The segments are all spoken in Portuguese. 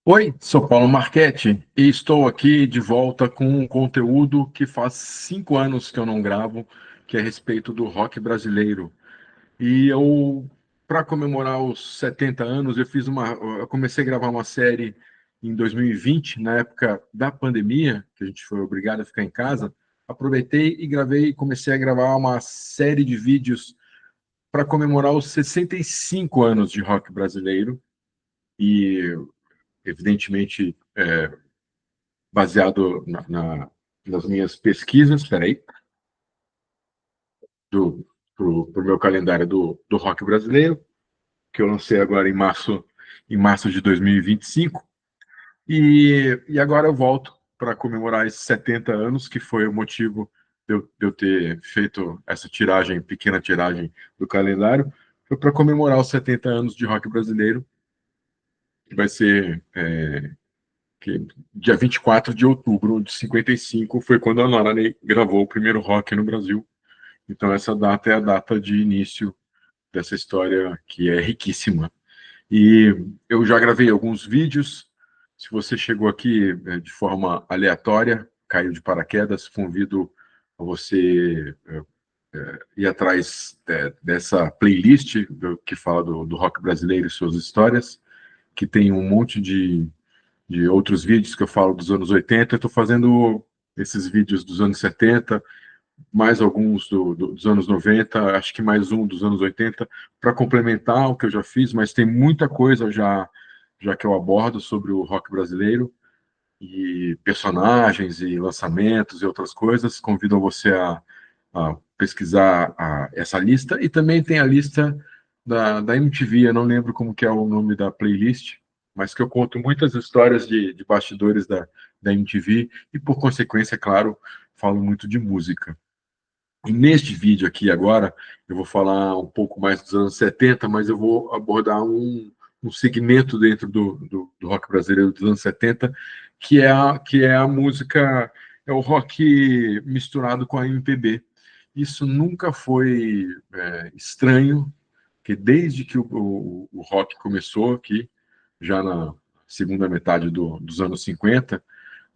Oi, sou Paulo Marchetti e estou aqui de volta com um conteúdo que faz 5 anos que eu não gravo, que é a respeito do rock brasileiro. E para comemorar os 70 anos, eu comecei a gravar uma série em 2020, na época da pandemia, que a gente foi obrigado a ficar em casa. Aproveitei e comecei a gravar uma série de vídeos para comemorar os 65 anos de rock brasileiro. E evidentemente baseado nas minhas pesquisas, espera aí, pro meu calendário do rock brasileiro, que eu lancei agora em março de 2025, e agora eu volto para comemorar esses 70 anos, que foi o motivo de eu ter feito essa tiragem, pequena tiragem do calendário, foi para comemorar os 70 anos de rock brasileiro, que vai ser que dia 24 de outubro de 55 foi quando a Nora Ney gravou o primeiro rock no Brasil. Então, essa data é a data de início dessa história que é riquíssima. E eu já gravei alguns vídeos. Se você chegou aqui de forma aleatória, caiu de paraquedas, convido a você ir atrás dessa playlist que fala do rock brasileiro e suas histórias, que tem um monte de outros vídeos que eu falo dos anos 80. Eu estou fazendo esses vídeos dos anos 70, mais alguns dos anos 90, acho que mais um dos anos 80, para complementar o que eu já fiz, mas tem muita coisa já que eu abordo sobre o rock brasileiro, e personagens, e lançamentos, e outras coisas. Convido você a pesquisar essa lista, e também tem a lista da MTV, eu não lembro como que é o nome da playlist, mas que eu conto muitas histórias de bastidores da MTV, e por consequência, é claro, falo muito de música. E neste vídeo aqui agora, eu vou falar um pouco mais dos anos 70, mas eu vou abordar um segmento dentro do rock brasileiro dos anos 70, que é a música, é o rock misturado com a MPB. Isso nunca foi estranho, porque desde que o rock começou aqui, já na segunda metade dos anos 50,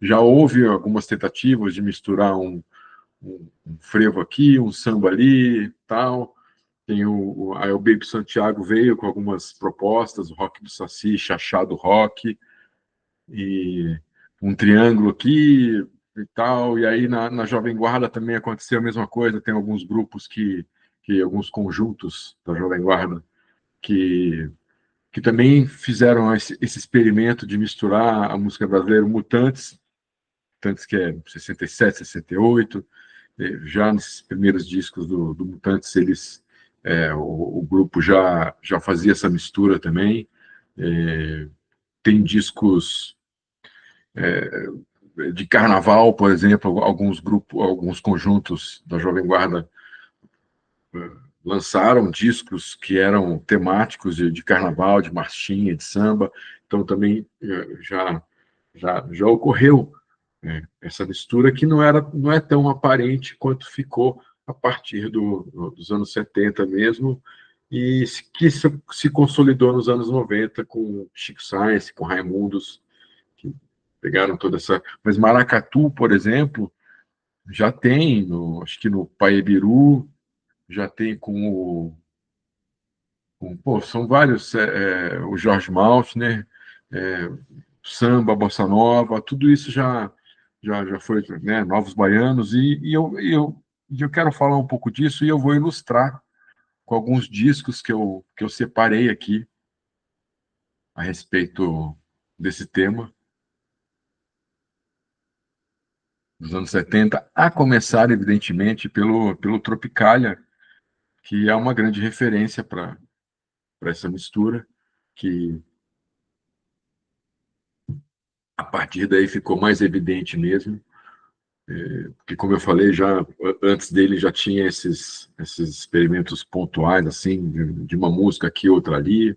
já houve algumas tentativas de misturar um frevo aqui, um samba ali, tal. Tem aí o Baby Santiago veio com algumas propostas, o rock do Saci, Chachá do rock, e um triângulo aqui e tal. E aí na Jovem Guarda também aconteceu a mesma coisa. Tem alguns grupos que alguns conjuntos da Jovem Guarda que também fizeram esse experimento de misturar a música brasileira. Mutantes que é 67, 68, já nesses primeiros discos do Mutantes, o grupo já fazia essa mistura também. Tem discos de carnaval, por exemplo, alguns grupos, alguns conjuntos da Jovem Guarda lançaram discos que eram temáticos de carnaval, de marchinha, de samba. Então também já ocorreu essa mistura, que não é tão aparente quanto ficou a partir dos anos 70 mesmo, e que se consolidou nos anos 90 com Chico Science, com Raimundos, que pegaram toda essa. Mas Maracatu, por exemplo, já tem, acho que no Paebiru, já tem pô, são vários, o Jorge Maltner, é, samba, bossa nova, tudo isso já foi, né, Novos Baianos, e eu quero falar um pouco disso, e eu vou ilustrar com alguns discos que eu separei aqui a respeito desse tema, dos anos 70, a começar, evidentemente, pelo Tropicália, que é uma grande referência para essa mistura, que a partir daí ficou mais evidente mesmo, porque, como eu falei, já antes dele já tinha esses experimentos pontuais, assim, de uma música aqui, outra ali,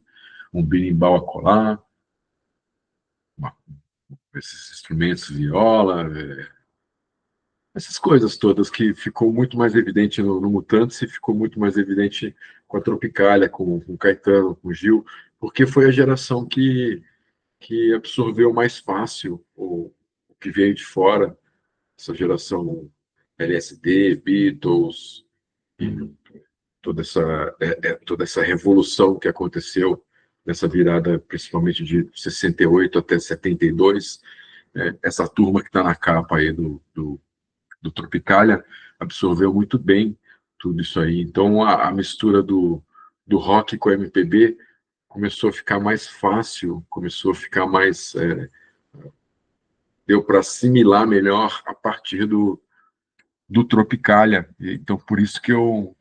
um berimbau a colar, uma, esses instrumentos, viola, essas coisas todas que ficou muito mais evidente no Mutantes, e ficou muito mais evidente com a Tropicália, com o Caetano, com o Gil, porque foi a geração que absorveu mais fácil o que veio de fora, essa geração LSD, Beatles, e toda essa revolução que aconteceu nessa virada, principalmente de 68 até 72, essa turma que está na capa aí do Tropicália absorveu muito bem tudo isso aí. Então, a mistura do rock com a MPB começou a ficar mais fácil, começou a ficar mais. Deu para assimilar melhor a partir do Tropicália. Então, por isso que eu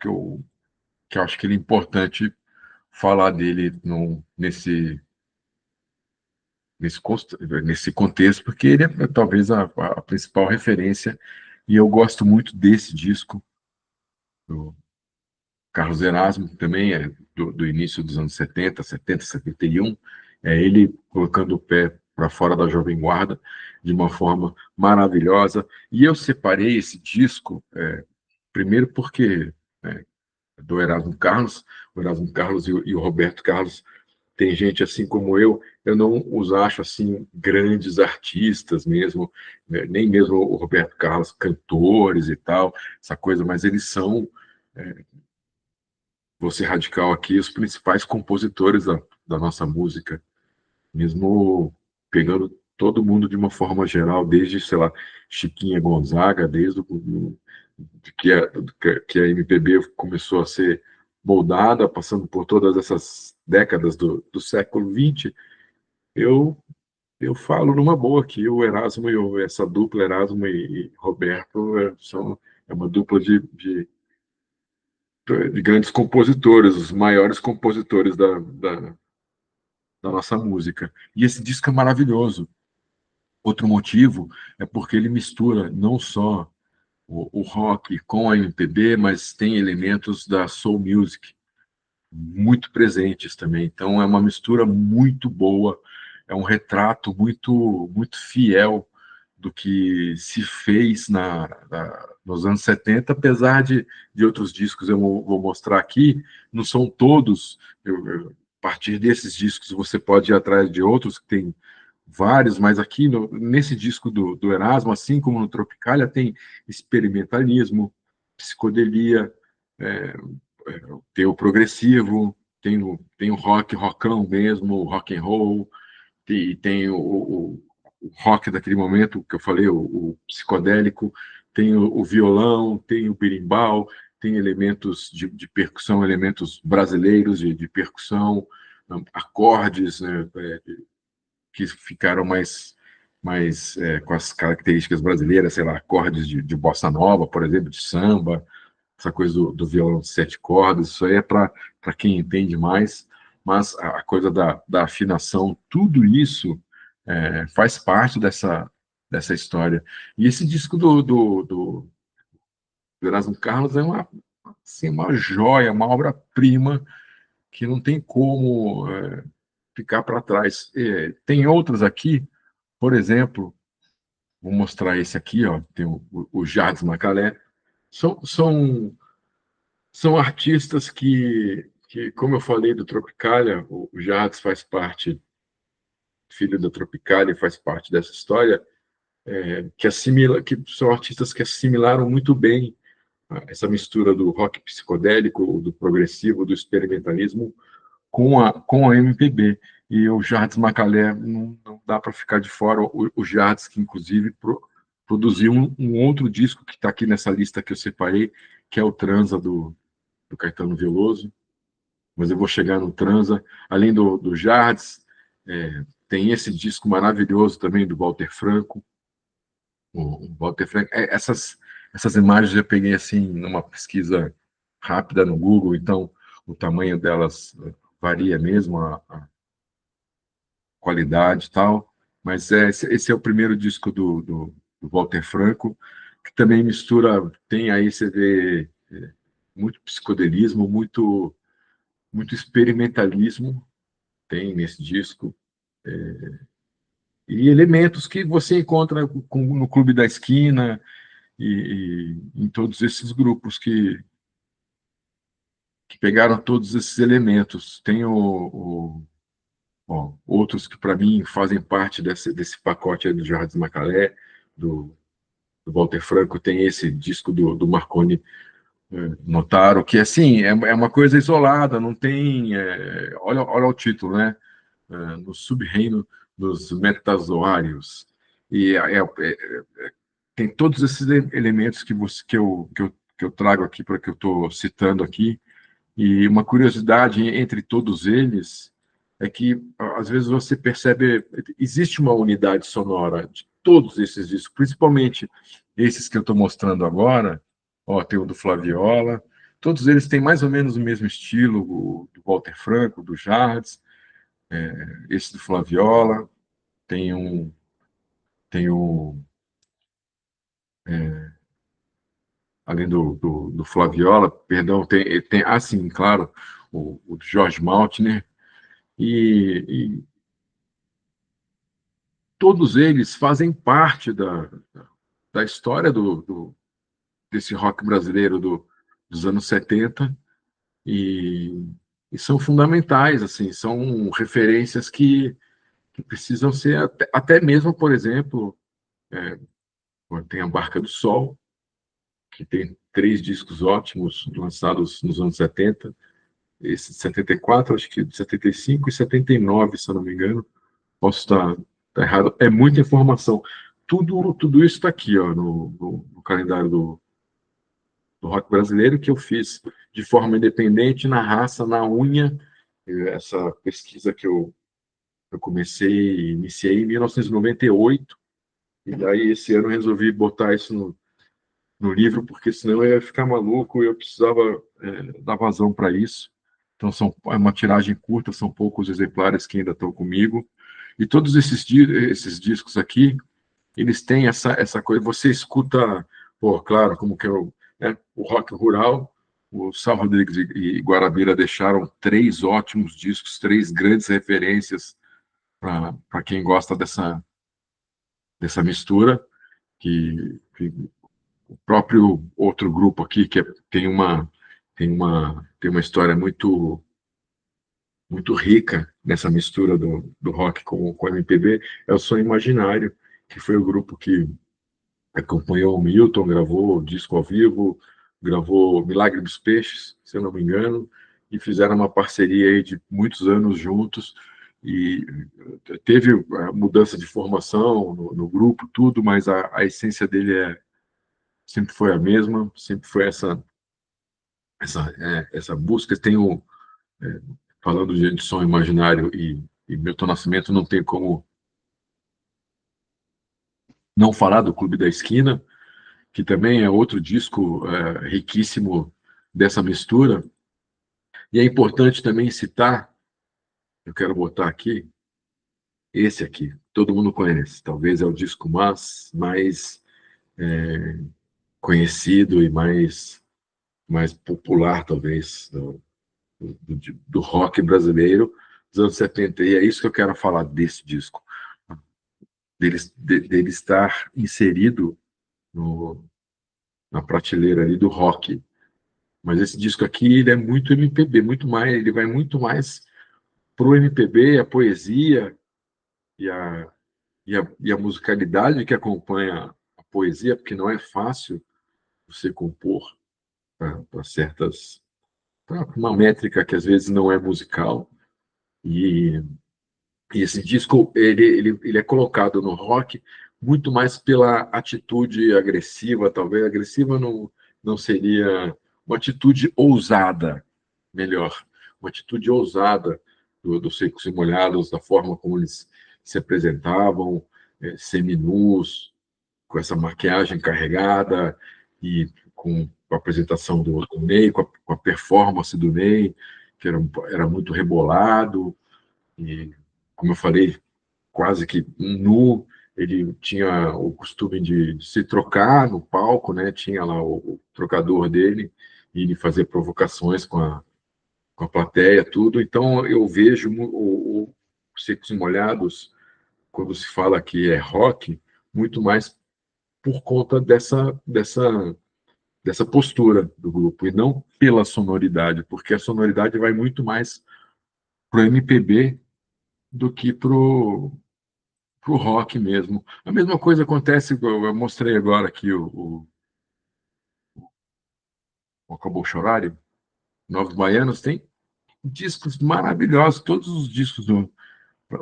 acho que ele é importante falar dele nesse contexto, porque ele é talvez a principal referência, e eu gosto muito desse disco, do Carlos Erasmo, que também é do início dos anos 70, 71, ele colocando o pé para fora da Jovem Guarda de uma forma maravilhosa. E eu separei esse disco, primeiro porque do Erasmo Carlos, o Erasmo Carlos e o Roberto Carlos, tem gente assim como eu não os acho assim grandes artistas mesmo, né, nem mesmo o Roberto Carlos, cantores e tal, essa coisa, mas eles são, vou ser radical aqui, os principais compositores da nossa música, mesmo pegando todo mundo de uma forma geral, desde, sei lá, Chiquinha Gonzaga, desde que a MPB começou a ser moldada, passando por todas essas décadas do século XX, eu, eu falo numa boa que o Erasmo essa dupla Erasmo e Roberto é uma dupla de grandes compositores, os maiores compositores da nossa música. E esse disco é maravilhoso. Outro motivo é porque ele mistura não só o rock com a MPB, mas tem elementos da soul music muito presentes também. Então é uma mistura muito boa, é um retrato muito fiel do que se fez nos anos 70, apesar de outros discos eu vou mostrar aqui, não são todos. A partir desses discos você pode ir atrás de outros que tem vários, mas aqui nesse disco do Erasmo, assim como no Tropicália, tem experimentalismo, psicodelia, é, tem o progressivo, tem o rock, rockão mesmo, o rock and roll, tem o rock daquele momento que eu falei, o psicodélico, tem o violão, tem o berimbau, tem elementos de percussão, elementos brasileiros de percussão, acordes, né, que ficaram mais com as características brasileiras, sei lá, acordes de bossa nova, por exemplo, de samba, essa coisa do violão de 7 cordas, isso aí é para quem entende mais, mas a coisa da afinação, tudo isso faz parte dessa história. E esse disco do Erasmo Carlos é uma joia, uma obra-prima que não tem como ficar para trás. Tem outros aqui, por exemplo, vou mostrar esse aqui, ó, tem o Jardim Macalé, são artistas como eu falei do Tropicália, o Jardim faz parte, filho da Tropicália, faz parte dessa história, que são artistas que assimilaram muito bem essa mistura do rock psicodélico, do progressivo, do experimentalismo com a MPB. E o Jardim Macalé não dá para ficar de fora. O Jardim, que inclusive produziu um outro disco que está aqui nessa lista que eu separei, que é o Transa do Caetano Veloso. Mas eu vou chegar no Transa. Além do Jardim, tem esse disco maravilhoso também do Walter Franco. O Walter Franco. Essas imagens eu peguei assim numa pesquisa rápida no Google, então o tamanho delas varia mesmo, a qualidade e tal, mas esse é o primeiro disco do Walter Franco, que também mistura, tem aí, você vê, muito psicodelismo, muito experimentalismo, tem nesse disco, e elementos que você encontra no Clube da Esquina e em todos esses grupos que pegaram todos esses elementos. Tem ó, outros que, para mim, fazem parte desse pacote aí do Jardim Macalé, do Walter Franco, tem esse disco do Marconi Notaro, que, assim, é uma coisa isolada, não tem... olha o título, né? No sub-reino dos metazoários. E tem todos esses elementos que eu trago aqui, para que eu estou citando aqui. E uma curiosidade entre todos eles é que, às vezes, você percebe, existe uma unidade sonora de todos esses discos, principalmente esses que eu estou mostrando agora. Ó, tem o do Flaviola, todos eles têm mais ou menos o mesmo estilo, o do Walter Franco, do Jardes, esse do Flaviola, tem um, tem o, além do Flaviola, perdão, sim, claro, o Jorge Maltner, e todos eles fazem parte da história desse rock brasileiro dos anos 70 e, e são fundamentais, assim, são referências que precisam ser, até mesmo, por exemplo, tem a Barca do Sol, que tem 3 discos ótimos lançados nos anos 70, esse de 74, acho que de 75 e 79, se eu não me engano. Posso estar errado. É muita informação. Tudo isso está aqui, ó, no calendário do rock brasileiro, que eu fiz de forma independente, na raça, na unha. Essa pesquisa que eu iniciei em 1998, e daí esse ano eu resolvi botar isso no livro, porque senão eu ia ficar maluco e eu precisava dar vazão para isso. Então, é uma tiragem curta, são poucos exemplares que ainda estão comigo. E todos esses discos aqui, eles têm essa coisa. Você escuta, pô, claro, como que o rock rural, o Sal Rodrigues e Guarabira deixaram 3 ótimos discos, 3 grandes referências para quem gosta dessa mistura, que o próprio outro grupo aqui, tem uma história muito rica nessa mistura do rock com o MPB, é o Sonho Imaginário, que foi o grupo que acompanhou o Milton, gravou o disco ao vivo, gravou Milagre dos Peixes, se eu não me engano, e fizeram uma parceria aí de muitos anos juntos, e teve mudança de formação no grupo, tudo, mas a essência dele sempre foi a mesma, sempre foi essa busca. É, falando de som imaginário e Milton Nascimento, não tem como não falar do Clube da Esquina, que também é outro disco riquíssimo dessa mistura. E é importante também citar, eu quero botar aqui, esse aqui, todo mundo conhece, talvez é o disco mais conhecido e mais popular, talvez, do rock brasileiro dos anos 70. E é isso que eu quero falar desse disco, dele estar inserido na prateleira ali do rock. Mas esse disco aqui, ele é muito MPB, muito mais, ele vai muito mais pro MPB, a poesia e a musicalidade que acompanha a poesia, porque não é fácil você compor para para uma métrica que às vezes não é musical. E, e esse disco, ele é colocado no rock muito mais pela atitude agressiva, talvez. Agressiva não seria uma atitude ousada, melhor. Uma atitude ousada dos Secos e Molhados, da forma como eles se apresentavam, seminus, com essa maquiagem carregada e com a apresentação do Ney, com a performance do Ney, que era muito rebolado, e, como eu falei, quase que nu. Ele tinha o costume de se trocar no palco, né? Tinha lá o trocador dele, e ele fazia provocações com a plateia, tudo. Então, eu vejo o Secos e Molhados, quando se fala que é rock, muito mais por conta dessa postura do grupo, e não pela sonoridade, porque a sonoridade vai muito mais para o MPB do que pro rock mesmo. A mesma coisa acontece, eu mostrei agora aqui o Acabou Chorare, Novos Baianos, tem discos maravilhosos, todos os discos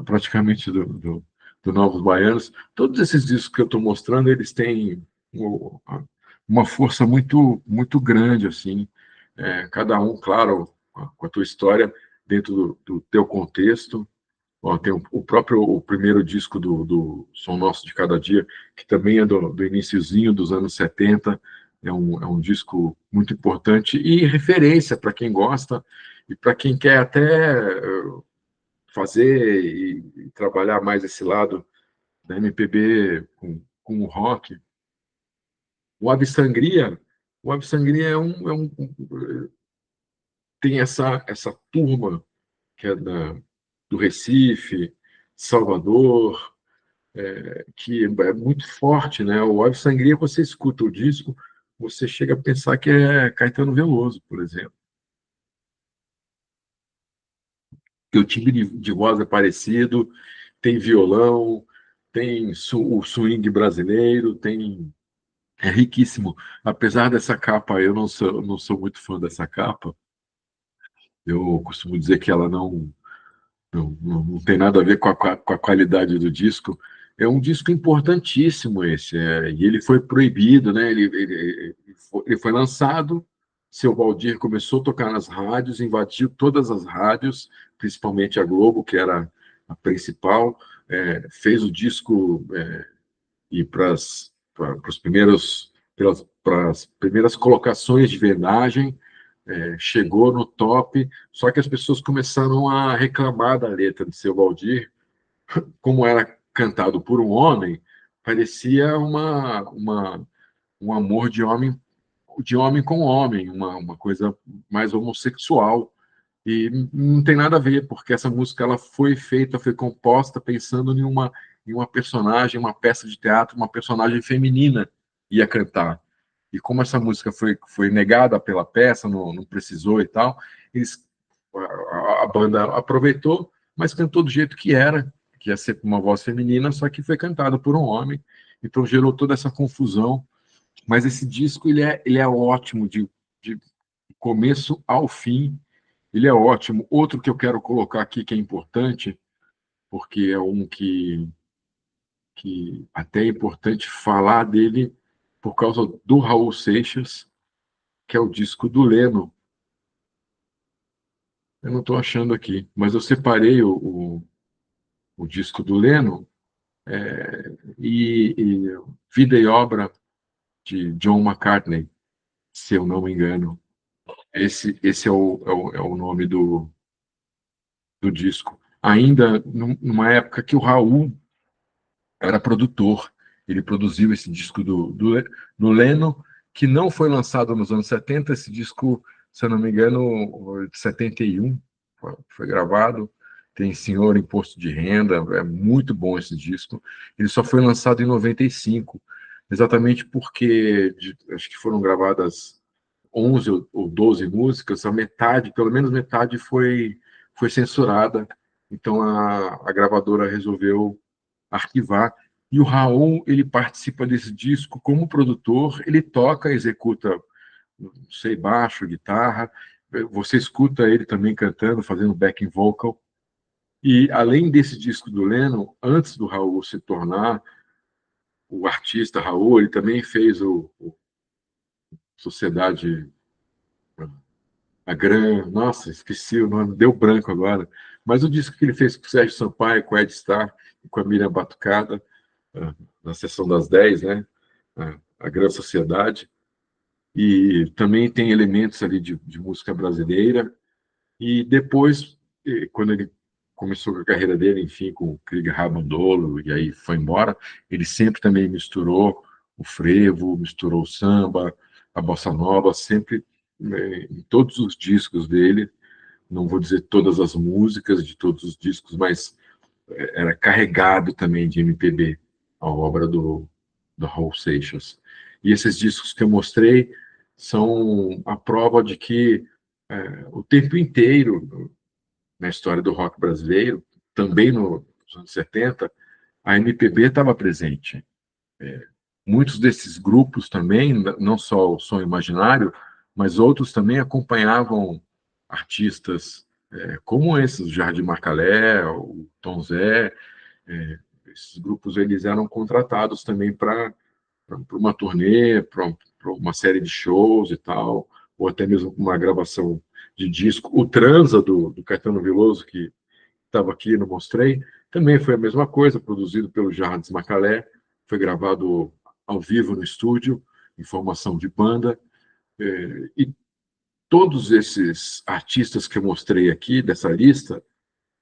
praticamente do Novos Baianos, todos esses discos que eu estou mostrando, eles têm uma força muito grande, assim, cada um, claro, com a tua história, dentro do teu contexto. Ó, tem o primeiro disco do Som Nosso de Cada Dia, que também é do iniciozinho dos anos 70, é um disco muito importante e referência para quem gosta e para quem quer até fazer e trabalhar mais esse lado da MPB com o rock. O Ave Sangria, o Ave Sangria tem essa turma que é do Recife, Salvador, que é muito forte, né? O Ave Sangria, você escuta o disco, você chega a pensar que é Caetano Veloso, por exemplo. Que o timbre de voz é parecido, tem violão, tem o swing brasileiro, é riquíssimo. Apesar dessa capa, eu não sou muito fã dessa capa. Eu costumo dizer que ela não tem nada a ver com a qualidade do disco. É um disco importantíssimo esse, e ele foi proibido, né? Ele foi lançado, seu Valdir começou a tocar nas rádios, invadiu todas as rádios, principalmente a Globo, que era a principal, fez o disco ir para os primeiros, para as primeiras colocações de vendagem, chegou no top, só que as pessoas começaram a reclamar da letra de Seu Valdir, como era cantado por um homem, parecia um amor de homem com homem, uma coisa mais homossexual. E não tem nada a ver, porque essa música ela foi feita, foi composta pensando em uma personagem, uma peça de teatro, uma personagem feminina ia cantar. E como essa música foi negada pela peça, não precisou e tal, eles, a banda aproveitou, mas cantou do jeito que ia ser uma voz feminina, só que foi cantada por um homem, então gerou toda essa confusão. Mas esse disco ele é ótimo de começo ao fim, ele é ótimo. Outro que eu quero colocar aqui que é importante, porque é um que até é importante falar dele por causa do Raul Seixas, que é o disco do Leno. Eu não estou achando aqui, mas eu separei o disco do Leno e Vida e Obra de John McCartney, se eu não me engano. Esse é o nome do disco. Ainda numa época que o Raul era produtor. Ele produziu esse disco do Leno, que não foi lançado nos anos 70. Esse disco, se eu não me engano, de 71, foi gravado. Tem Senhor Imposto de Renda, é muito bom esse disco. Ele só foi lançado em 95, exatamente porque acho que foram gravadas 11 ou 12 músicas, a metade, pelo menos metade, foi censurada. Então a gravadora resolveu arquivar. E o Raul, ele participa desse disco como produtor, ele toca, executa, não sei, baixo, guitarra, você escuta ele também cantando, fazendo backing vocal. E além desse disco do Lennon, antes do Raul se tornar o artista Raul, ele também fez o Sociedade, a Gran, nossa, esqueci o nome, deu branco agora, mas o disco que ele fez com o Sérgio Sampaio, com o Ed Starr e com a Miriam Batucada, na sessão das 10, né? A Grande Sociedade, e também tem elementos ali de música brasileira. E depois, quando ele começou a carreira dele, enfim, com o Krieg Rabandolo, e aí foi embora, ele sempre também misturou o frevo, misturou o samba, a bossa nova, sempre em todos os discos dele. Não vou dizer todas as músicas de todos os discos, mas era carregado também de MPB, a obra do Raul Seixas. E esses discos que eu mostrei são a prova de que o tempo inteiro na história do rock brasileiro, também nos anos 70, a MPB estava presente. Muitos desses grupos também, não só o Som Imaginário, mas outros também acompanhavam artistas como esses, o Jardim Macalé, o Tom Zé. Esses grupos eles eram contratados também para uma turnê, para uma série de shows e tal, ou até mesmo uma gravação de disco. O Transa, do Caetano Veloso, que estava aqui, não mostrei, também foi a mesma coisa, produzido pelo Jardim Macalé, foi gravado ao vivo no estúdio, em formação de banda, e todos esses artistas que eu mostrei aqui, dessa lista,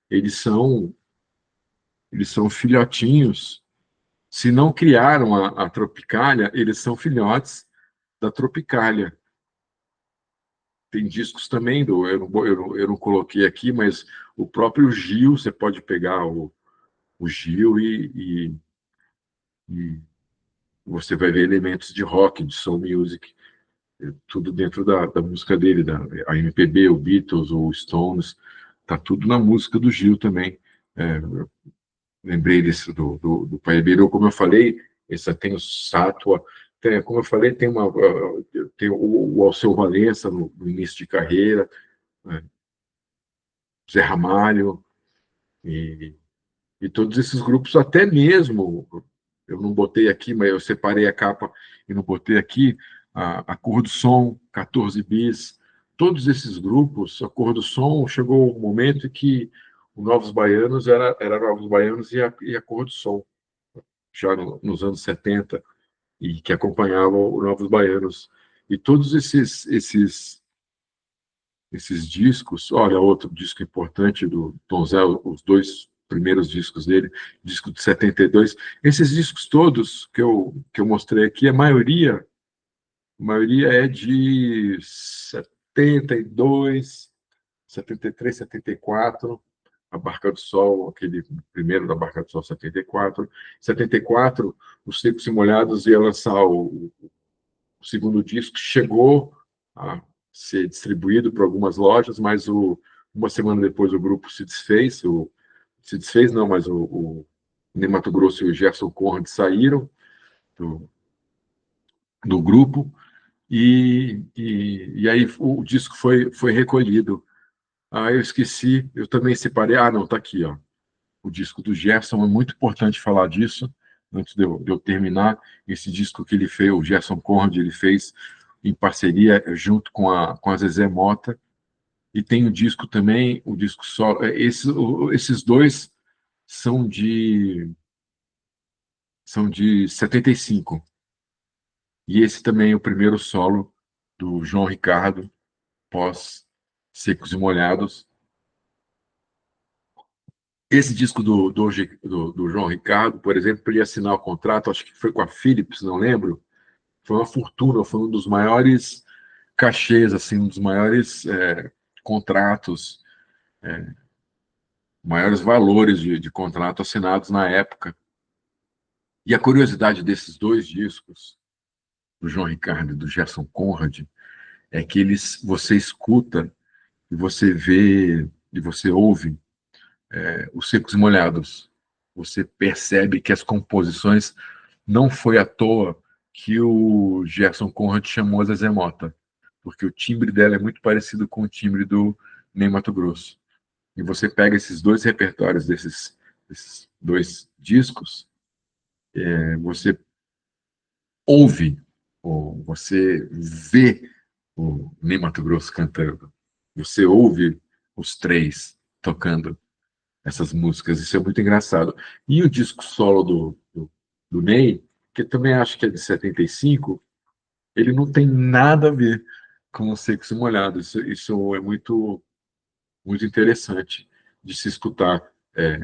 eles são, eles são filhotinhos. Se não criaram a Tropicália, eles são filhotes da Tropicália. Tem discos também, eu não coloquei aqui, mas o próprio Gil, você pode pegar o Gil e você vai ver elementos de rock, de soul music, tudo dentro da música dele, a MPB, o Beatles, o Stones, tá tudo na música do Gil também. Lembrei desse do Pai Ibirô, como eu falei, esse tem o Sátua, como eu falei, tem o Alceu Valença no início de carreira, né, Zé Ramalho, e, e todos esses grupos, até mesmo, eu não botei aqui, mas eu separei a capa e não botei aqui, a Cor do Som, 14 Bis, todos esses grupos, a Cor do Som, chegou um momento em que o Novos Baianos era Novos Baianos e a Cor do Som, já nos anos 70, e que acompanhavam o Novos Baianos. E todos esses discos, olha, outro disco importante do Tom Zé, os dois primeiros discos dele, disco de 72, esses discos todos que eu mostrei aqui, a maioria é de 72, 73, 74, a Barca do Sol, aquele primeiro da Barca do Sol, 74. 74, os Secos e Molhados ia lançar o segundo disco, chegou a ser distribuído para algumas lojas, mas uma semana depois o grupo se desfez, se desfez não, mas o Ney Matogrosso e o Gerson Conrad saíram do grupo, e aí o disco foi recolhido. Ah, eu esqueci, eu também separei, não, está aqui, ó, o disco do Gerson, é muito importante falar disso, antes de eu terminar, esse disco que ele fez, o Gerson Conrad, ele fez em parceria junto com a Zezé Mota, e tem o disco também, o disco solo, esses dois são de 75, e esse também é o primeiro solo do João Ricardo, pós Secos e Molhados. Esse disco do João Ricardo, por exemplo, para ele assinar o contrato, acho que foi com a Philips, não lembro, foi uma fortuna, foi um dos maiores cachês, assim, um dos maiores contratos, maiores valores de contrato assinados na época. E a curiosidade desses dois discos, do João Ricardo e do Gerson Conrad, é que você escuta e você vê e você ouve os Secos e Molhados. Você percebe que as composições não foi à toa que o Gerson Conrad chamou a Zezé Mota, porque o timbre dela é muito parecido com o timbre do Ney Matogrosso. E você pega esses dois repertórios desses dois discos, você ouve, ou você vê o Ney Matogrosso cantando, você ouve os três tocando essas músicas, isso é muito engraçado. E o disco solo do Ney, que eu também acho que é de 75, ele não tem nada a ver com os Secos e Molhados. Isso é muito, muito interessante de se escutar.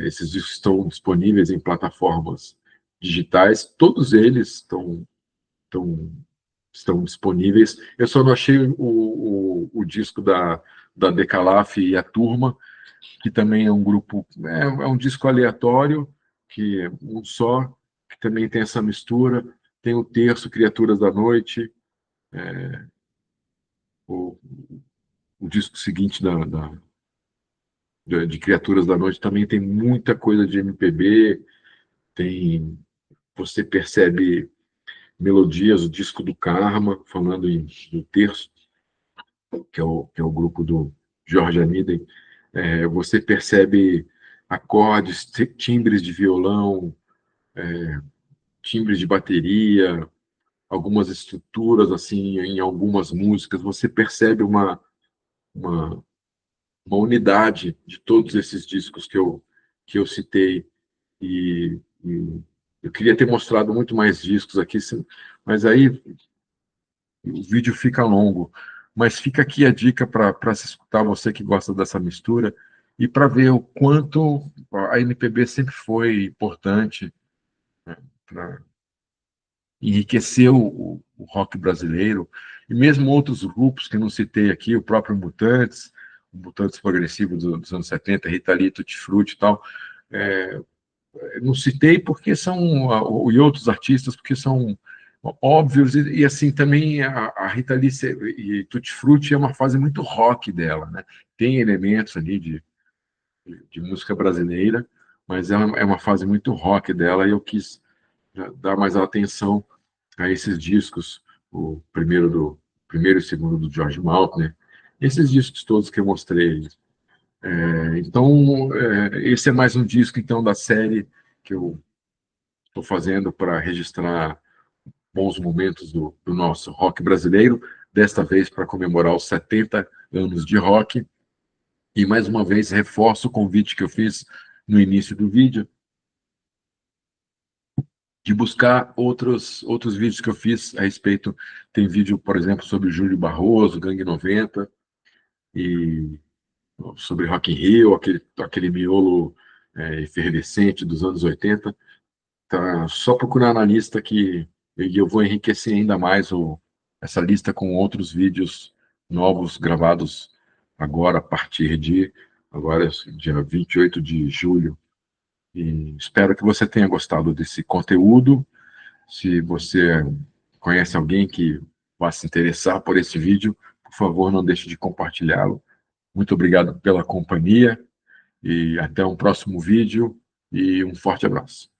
Esses discos estão disponíveis em plataformas digitais, todos eles estão, estão disponíveis. Eu só não achei o disco da Decalaf e a Turma, que também é um grupo, é um disco aleatório, que é um só, que também tem essa mistura. Tem o terço Criaturas da Noite, o, o disco seguinte de Criaturas da Noite também tem muita coisa de MPB, você percebe melodias, o disco do Karma, falando em terço, que é o grupo do Jorge Amiden, você percebe acordes, timbres de violão, timbres de bateria, algumas estruturas assim em algumas músicas, você percebe uma, uma unidade de todos esses discos que eu citei e eu queria ter mostrado muito mais discos aqui, mas aí o vídeo fica longo. Mas fica aqui a dica para se escutar, você que gosta dessa mistura, e para ver o quanto a MPB sempre foi importante, né, para enriquecer o rock brasileiro, e mesmo outros grupos que não citei aqui, o próprio Mutantes, o Mutantes Progressivo dos anos 70, Rita Lee, Tutti Frutti e tal, é, não citei porque são, e outros artistas, porque são óbvios, e assim, também a Rita Lee e Tutti Frutti é uma fase muito rock dela, né? Tem elementos ali de música brasileira, mas é uma fase muito rock dela, e eu quis dar mais atenção a esses discos, o primeiro e segundo do George Maltner, esses discos todos que eu mostrei. Então, esse é mais um disco então da série que eu estou fazendo para registrar bons momentos do nosso rock brasileiro, desta vez para comemorar os 70 anos de rock. E mais uma vez reforço o convite que eu fiz no início do vídeo, de buscar outros vídeos que eu fiz a respeito. Tem vídeo, por exemplo, sobre Júlio Barroso, Gangue 90, e sobre Rock in Rio, aquele miolo efervescente dos anos 80. Tá, só procurar na lista que eu vou enriquecer ainda mais essa lista com outros vídeos novos gravados agora, a partir de agora, dia 28 de julho. E espero que você tenha gostado desse conteúdo. Se você conhece alguém que vá se interessar por esse vídeo, por favor, não deixe de compartilhá-lo. Muito obrigado pela companhia e até um próximo vídeo e um forte abraço.